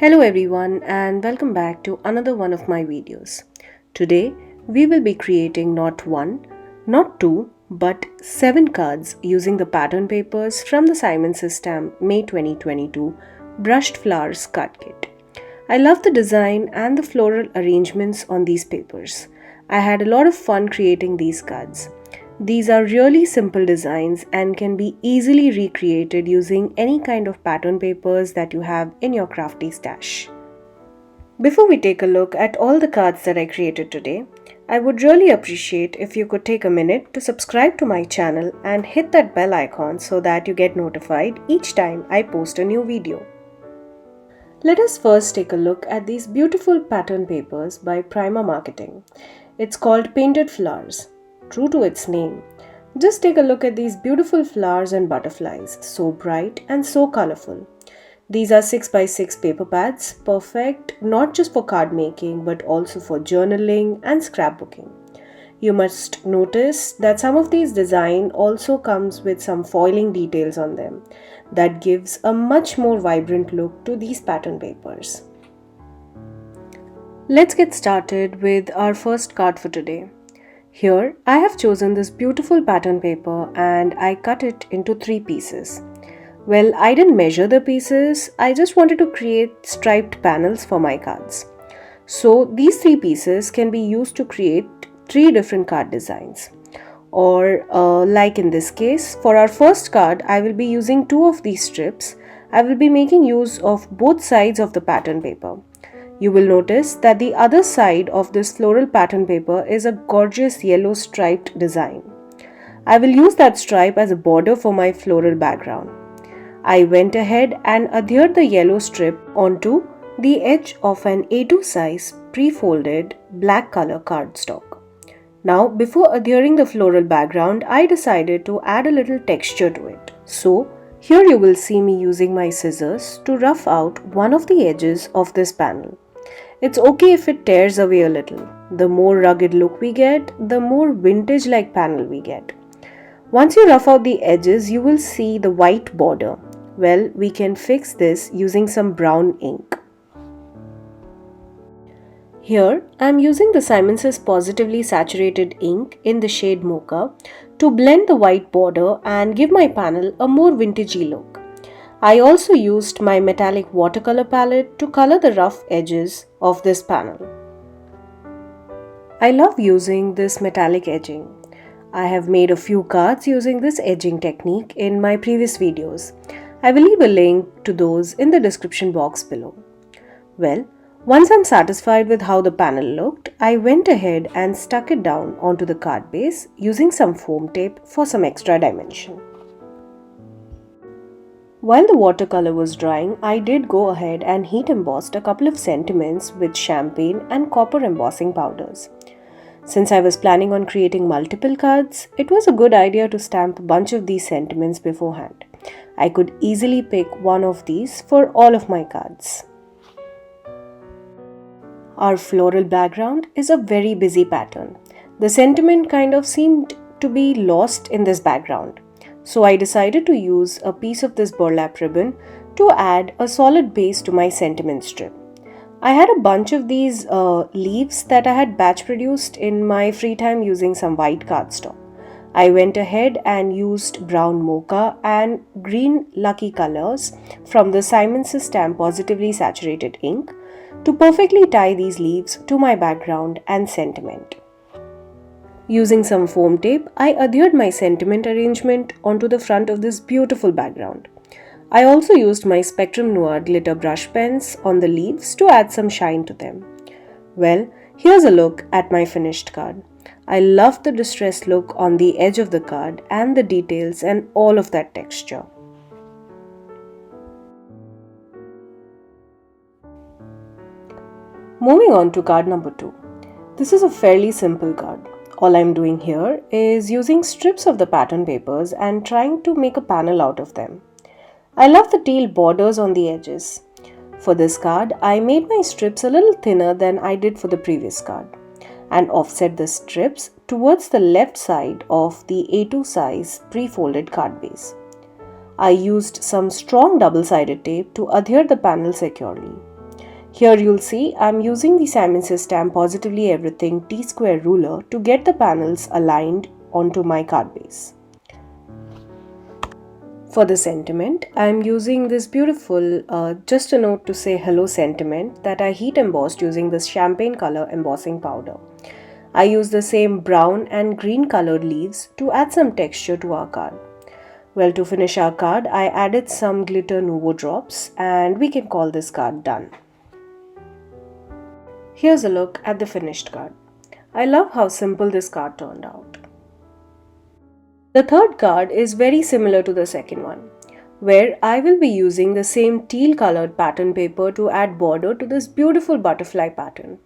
Hello everyone and welcome back to another one of my videos. Today we will be creating not one, not two, but 7 cards using the pattern papers from the SSS May 2022 Brushed Flowers card kit. I love the design and the floral arrangements on these papers. I had a lot of fun creating these cards. These are really simple designs and can be easily recreated using any kind of pattern papers that you have in your crafty stash. Before we take a look at all the cards that I created today, I would really appreciate if you could take a minute to subscribe to my channel and hit that bell icon so that you get notified each time I post a new video. Let us first take a look at these beautiful pattern papers by Prima Marketing. It's called Painted Flowers. True to its name. Just take a look at these beautiful flowers and butterflies, so bright and so colorful. These are 6x6 paper pads, perfect not just for card making but also for journaling and scrapbooking. You must notice that some of these design also comes with some foiling details on them that gives a much more vibrant look to these pattern papers. Let's get started with our first card for today. Here, I have chosen this beautiful pattern paper and I cut it into 3 pieces. Well, I didn't measure the pieces, I just wanted to create striped panels for my cards. So, these 3 pieces can be used to create 3 different card designs. Or, like in this case, for our first card, I will be using 2 of these strips. I will be making use of both sides of the pattern paper. You will notice that the other side of this floral pattern paper is a gorgeous yellow striped design. I will use that stripe as a border for my floral background. I went ahead and adhered the yellow strip onto the edge of an A2 size pre-folded black color cardstock. Now, before adhering the floral background, I decided to add a little texture to it. So, here you will see me using my scissors to rough out one of the edges of this panel. It's okay if it tears away a little. The more rugged look we get, the more vintage-like panel we get. Once you rough out the edges, you will see the white border. Well, we can fix this using some brown ink. Here, I am using the SSS Pawsitively saturated ink in the shade Mocha to blend the white border and give my panel a more vintagey look. I also used my metallic watercolor palette to color the rough edges of this panel. I love using this metallic edging. I have made a few cards using this edging technique in my previous videos. I will leave a link to those in the description box below. Well, once I'm satisfied with how the panel looked, I went ahead and stuck it down onto the card base using some foam tape for some extra dimension. While the watercolor was drying, I did go ahead and heat embossed a couple of sentiments with champagne and copper embossing powders. Since I was planning on creating multiple cards, it was a good idea to stamp a bunch of these sentiments beforehand. I could easily pick one of these for all of my cards. Our floral background is a very busy pattern. The sentiment kind of seemed to be lost in this background. So I decided to use a piece of this burlap ribbon to add a solid base to my sentiment strip. I had a bunch of these leaves that I had batch produced in my free time using some white cardstock. I went ahead and used brown mocha and green lucky colors from the SSS Pawsitively saturated ink to perfectly tie these leaves to my background and sentiment. Using some foam tape, I adhered my sentiment arrangement onto the front of this beautiful background. I also used my Spectrum Noir glitter brush pens on the leaves to add some shine to them. Well, here's a look at my finished card. I love the distressed look on the edge of the card and the details and all of that texture. Moving on to card number 2. This is a fairly simple card. All I'm doing here is using strips of the pattern papers and trying to make a panel out of them. I love the teal borders on the edges. For this card, I made my strips a little thinner than I did for the previous card and offset the strips towards the left side of the A2 size pre-folded card base. I used some strong double-sided tape to adhere the panel securely. Here you'll see I'm using the Simon Says Stamp Positively Everything T-square ruler to get the panels aligned onto my card base. For the sentiment, I am using this beautiful just a note to say hello sentiment that I heat embossed using this champagne color embossing powder. I use the same brown and green colored leaves to add some texture to our card. Well, to finish our card, I added some glitter Nuvo Drops and we can call this card done. Here's a look at the finished card. I love how simple this card turned out. The third card is very similar to the second one, where I will be using the same teal colored pattern paper to add border to this beautiful butterfly pattern.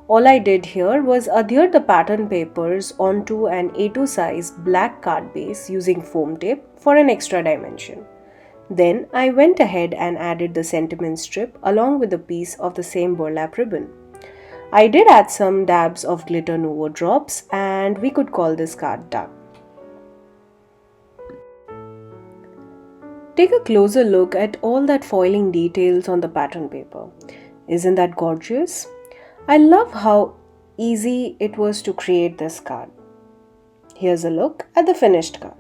All I did here was adhere the pattern papers onto an A2 size black card base using foam tape for an extra dimension. Then I went ahead and added the sentiment strip along with a piece of the same burlap ribbon. I did add some dabs of glitter Nuvo Drops and we could call this card done. Take a closer look at all that foiling details on the pattern paper. Isn't that gorgeous? I love how easy it was to create this card. Here's a look at the finished card.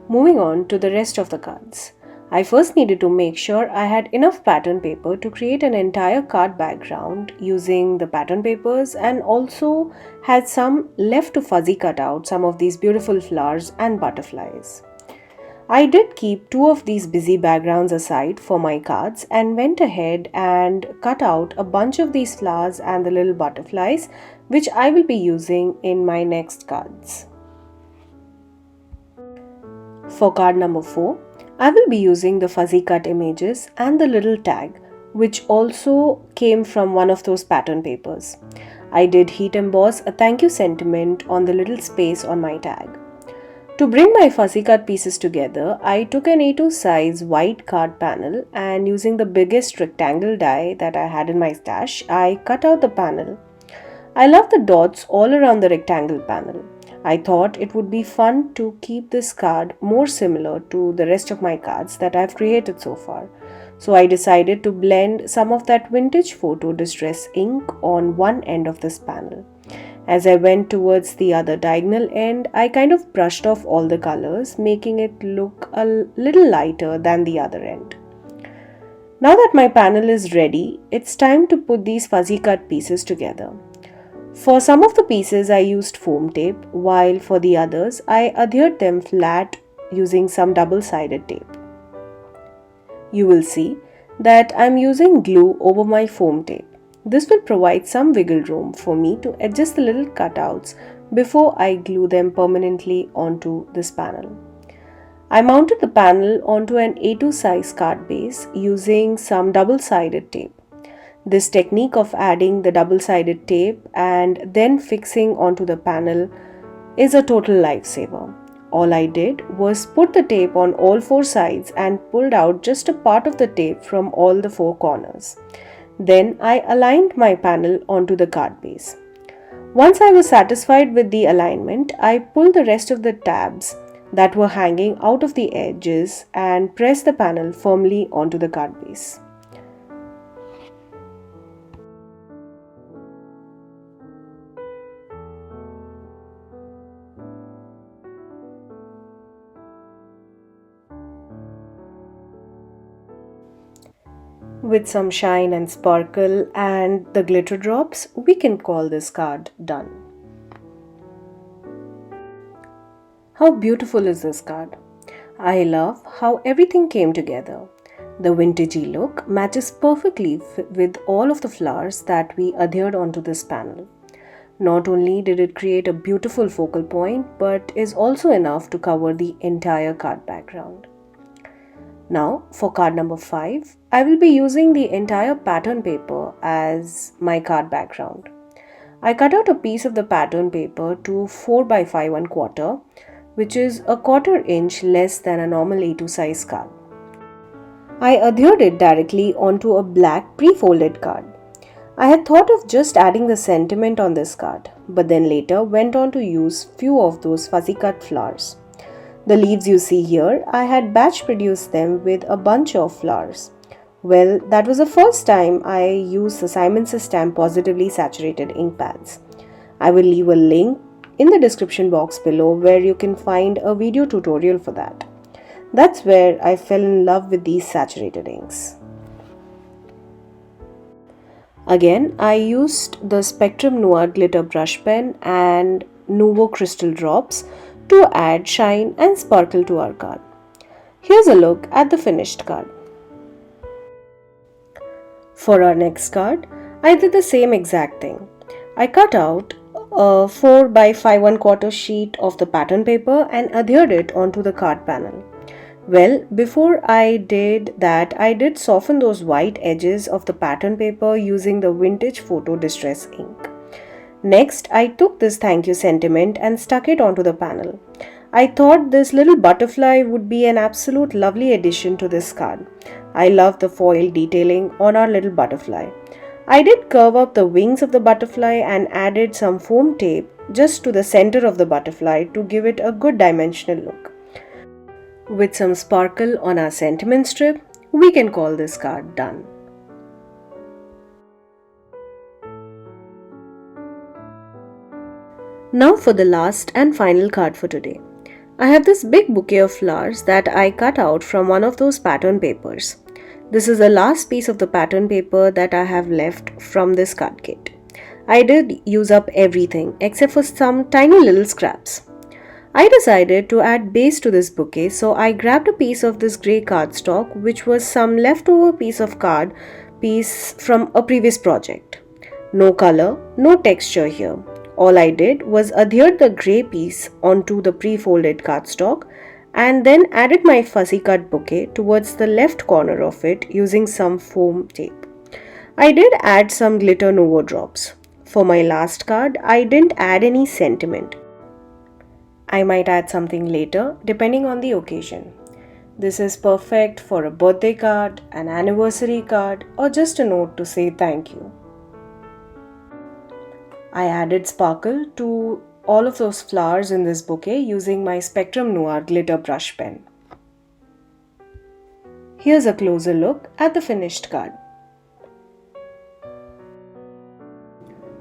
Moving on to the rest of the cards. I first needed to make sure I had enough pattern paper to create an entire card background using the pattern papers, and also had some left to fuzzy cut out some of these beautiful flowers and butterflies. I did keep two of these busy backgrounds aside for my cards and went ahead and cut out a bunch of these flowers and the little butterflies, which I will be using in my next cards. For card number 4, I will be using the fuzzy cut images and the little tag, which also came from one of those pattern papers. I did heat emboss a thank you sentiment on the little space on my tag. To bring my fuzzy cut pieces together, I took an A2 size white card panel and using the biggest rectangle die that I had in my stash, I cut out the panel. I love the dots all around the rectangle panel. I thought it would be fun to keep this card more similar to the rest of my cards that I've created so far. So I decided to blend some of that vintage photo distress ink on one end of this panel. As I went towards the other diagonal end, I kind of brushed off all the colors, making it look a little lighter than the other end. Now that my panel is ready, it's time to put these fuzzy cut pieces together. For some of the pieces I used foam tape, while for the others I adhered them flat using some double-sided tape. You will see that I'm using glue over my foam tape. This will provide some wiggle room for me to adjust the little cutouts before I glue them permanently onto this panel. I mounted the panel onto an A2 size card base using some double-sided tape. This technique of adding the double-sided tape and then fixing onto the panel is a total lifesaver. All I did was put the tape on all 4 sides and pulled out just a part of the tape from all the 4 corners. Then I aligned my panel onto the card base. Once I was satisfied with the alignment, I pulled the rest of the tabs that were hanging out of the edges and pressed the panel firmly onto the card base. With some shine and sparkle and the glitter drops, we can call this card done. How beautiful is this card? I love how everything came together. The vintagey look matches perfectly with all of the flowers that we adhered onto this panel. Not only did it create a beautiful focal point, but is also enough to cover the entire card background. Now, for card number 5, I will be using the entire pattern paper as my card background. I cut out a piece of the pattern paper to 4 by 5 1/4, which is a 1/4 inch less than a normal A2 size card. I adhered it directly onto a black pre-folded card. I had thought of just adding the sentiment on this card, but then later went on to use few of those fuzzy cut flowers. The leaves you see here, I had batch produced them with a bunch of flowers. Well, that was the first time I used the Simon Says Stamp Positively Saturated ink pads. I will leave a link in the description box below where you can find a video tutorial for that. That's where I fell in love with these saturated inks. Again, I used the Spectrum Noir glitter brush pen and Nuvo crystal drops to add shine and sparkle to our card. Here's a look at the finished card. For our next card, I did the same exact thing. I cut out a 4 by 5 1/4 sheet of the pattern paper and adhered it onto the card panel. Well, before I did that, I did soften those white edges of the pattern paper using the vintage photo distress ink. Next, I took this thank you sentiment and stuck it onto the panel. I thought this little butterfly would be an absolute lovely addition to this card. I love the foil detailing on our little butterfly. I did curve up the wings of the butterfly and added some foam tape just to the center of the butterfly to give it a good dimensional look. With some sparkle on our sentiment strip, we can call this card done. Now for the last and final card for today. I have this big bouquet of flowers that I cut out from one of those pattern papers. This is the last piece of the pattern paper that I have left from this card kit. I did use up everything except for some tiny little scraps. I decided to add base to this bouquet, so I grabbed a piece of this grey cardstock, which was some leftover piece of card piece from a previous project. No color, no texture here. All I did was adhere the grey piece onto the pre-folded cardstock and then added my fussy cut bouquet towards the left corner of it using some foam tape. I did add some glitter Nuvo Drops. For my last card, I didn't add any sentiment. I might add something later depending on the occasion. This is perfect for a birthday card, an anniversary card, or just a note to say thank you. I added sparkle to all of those flowers in this bouquet using my Spectrum Noir glitter brush pen. Here's a closer look at the finished card.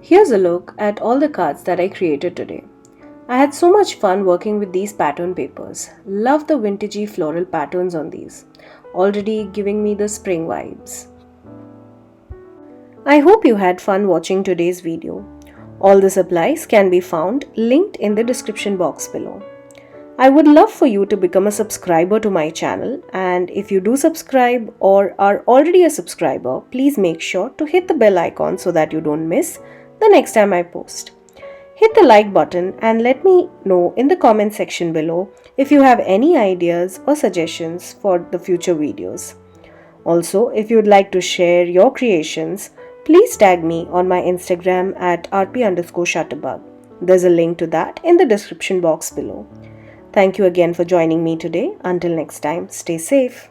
Here's a look at all the cards that I created today. I had so much fun working with these pattern papers. Love the vintagey floral patterns on these, already giving me the spring vibes. I hope you had fun watching today's video. All the supplies can be found linked in the description box below. I would love for you to become a subscriber to my channel, and if you do subscribe or are already a subscriber, please make sure to hit the bell icon so that you don't miss the next time I post. Hit the like button and let me know in the comment section below if you have any ideas or suggestions for the future videos. Also, if you would like to share your creations, please tag me on my Instagram at rp_shutterbug. There's a link to that in the description box below. Thank you again for joining me today. Until next time, stay safe.